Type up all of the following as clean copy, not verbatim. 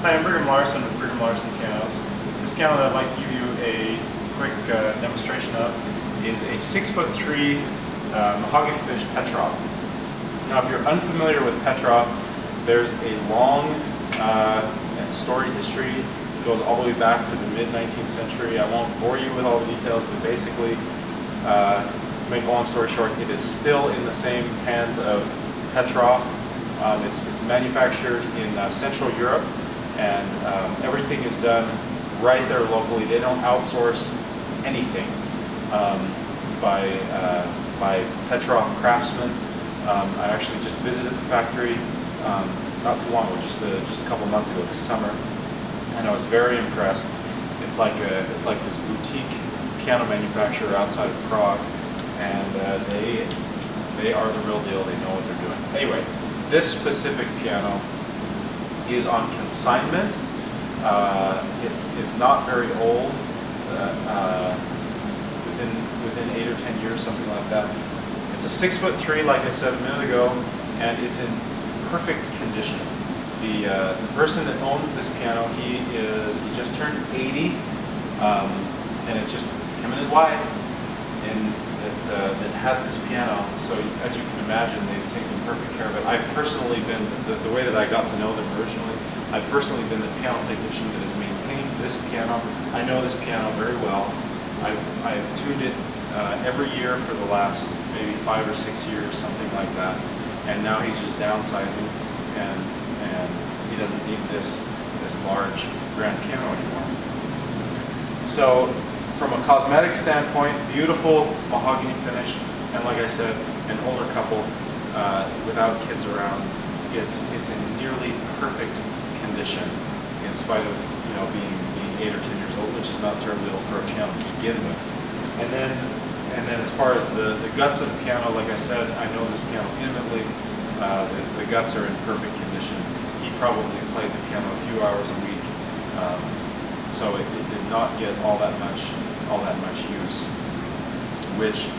Hi, I'm Brigham Larson with Brigham Larson Pianos. This piano that I'd like to give you a quick demonstration of is a 6'3" mahogany finish Petrof. Now, if you're unfamiliar with Petrof, there's a long and storied history. It goes all the way back to the mid-19th century. I won't bore you with all the details, but basically, to make a long story short, it is still in the same hands of Petrof. It's manufactured in Central Europe, and everything is done right there locally. They don't outsource anything by Petrof craftsmen. I actually just visited the factory not too long ago, just a couple months ago this summer, and I was very impressed. It's like this boutique piano manufacturer outside of Prague, and they are the real deal. They know what they're doing. Anyway, this specific piano is on consignment. It's not very old. It's within 8 or 10 years, something like that. It's a 6'3", like I said a minute ago, and it's in perfect condition. The person that owns this piano, he just turned 80, and it's just him and his wife that had this piano. So as you can imagine, they've taken perfect care of it. I've personally been, the way that I got to know them originally, I've personally been the piano technician that has maintained this piano. I know this piano very well. I've tuned it every year for the last maybe 5 or 6 years, something like that. And now he's just downsizing, and he doesn't need this large grand piano anymore. So from a cosmetic standpoint, beautiful mahogany finish, and like I said, an older couple without kids around. It's in nearly perfect condition, in spite of being 8 or 10 years old, which is not terribly old for a piano to begin with. And then as far as the guts of the piano, like I said, I know this piano intimately. The guts are in perfect condition. He probably played the piano a few hours a week, so it did not get all that much use. Which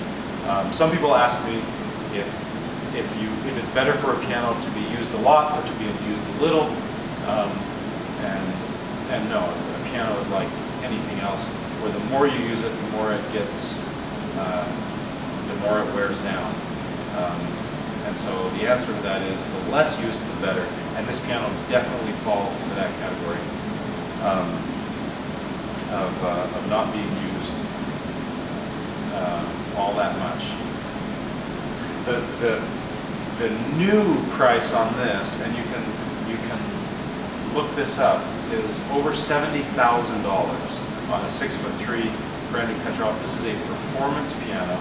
some people ask me if it's better for a piano to be used a lot or to be used a little, and no, a piano is like anything else, where the more you use it, the more it gets, the more it wears down. And so the answer to that is the less use, the better. And this piano definitely falls into that category of not being used all that much. The new price on this, and you can look this up, is over $70,000 on a 6'3" brand new Petrof. This is a performance piano.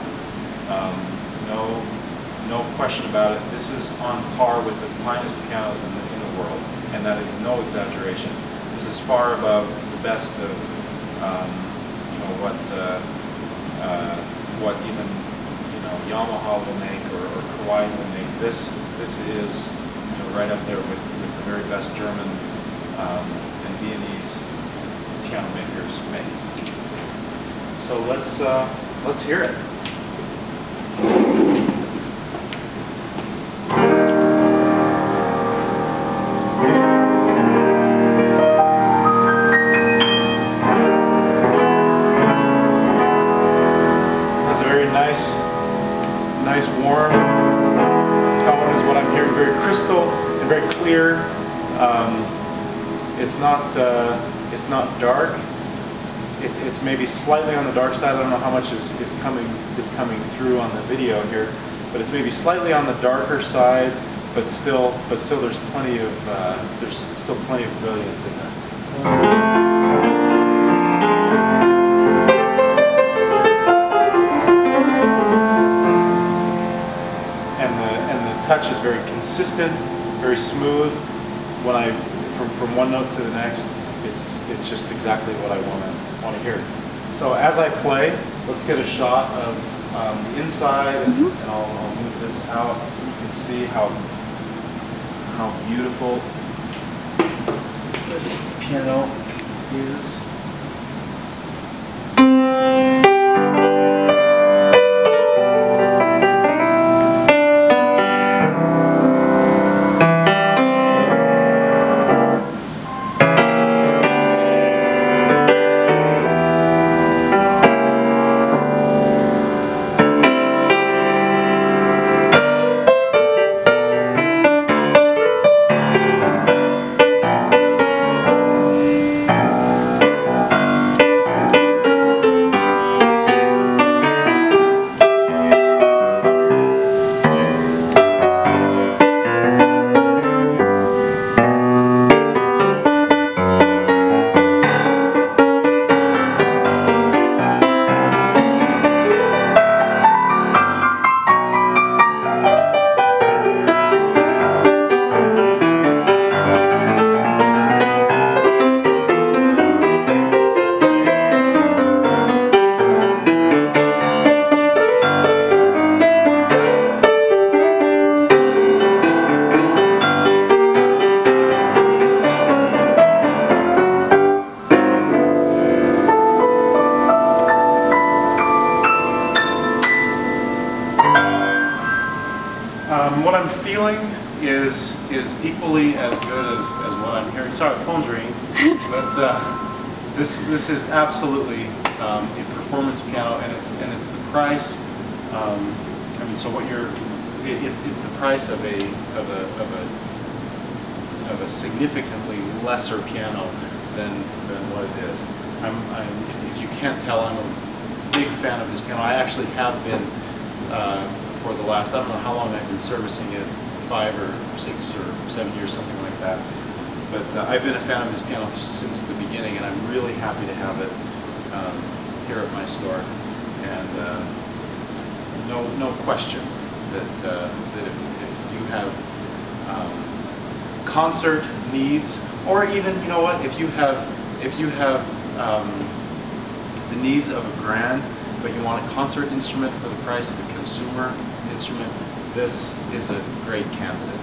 No question about it. This is on par with the finest pianos in the world, and that is no exaggeration. This is far above the best of what even Yamaha will make or Kawai will make. This is right up there with the very best German and Viennese piano makers make. So let's hear it. Nice warm tone is what I'm hearing. Very crystal and very clear. It's not dark. It's maybe slightly on the dark side. I don't know how much is coming through on the video here, but it's maybe slightly on the darker side. But still there's plenty of brilliance in there. Touch is very consistent, very smooth. When from one note to the next, it's just exactly what I want to hear. So as I play, let's get a shot of the inside, and I'll move this out. You can see how beautiful this piano is. what I'm feeling is equally as good as what I'm hearing. Sorry, the phone's ringing, but this is absolutely a performance piano, and it's the price. I mean, so what it's the price of a significantly lesser piano than what it is. If you can't tell, I'm a big fan of this piano. I actually have been for the last, I don't know how long I've been servicing it, 5 or 6 or 7 years, something like that. But I've been a fan of this piano since the beginning, and I'm really happy to have it here at my store. And no question that if you have concert needs, or even, you know what, if you have the needs of a grand, but you want a concert instrument for the price of a consumer instrument, this is a great candidate.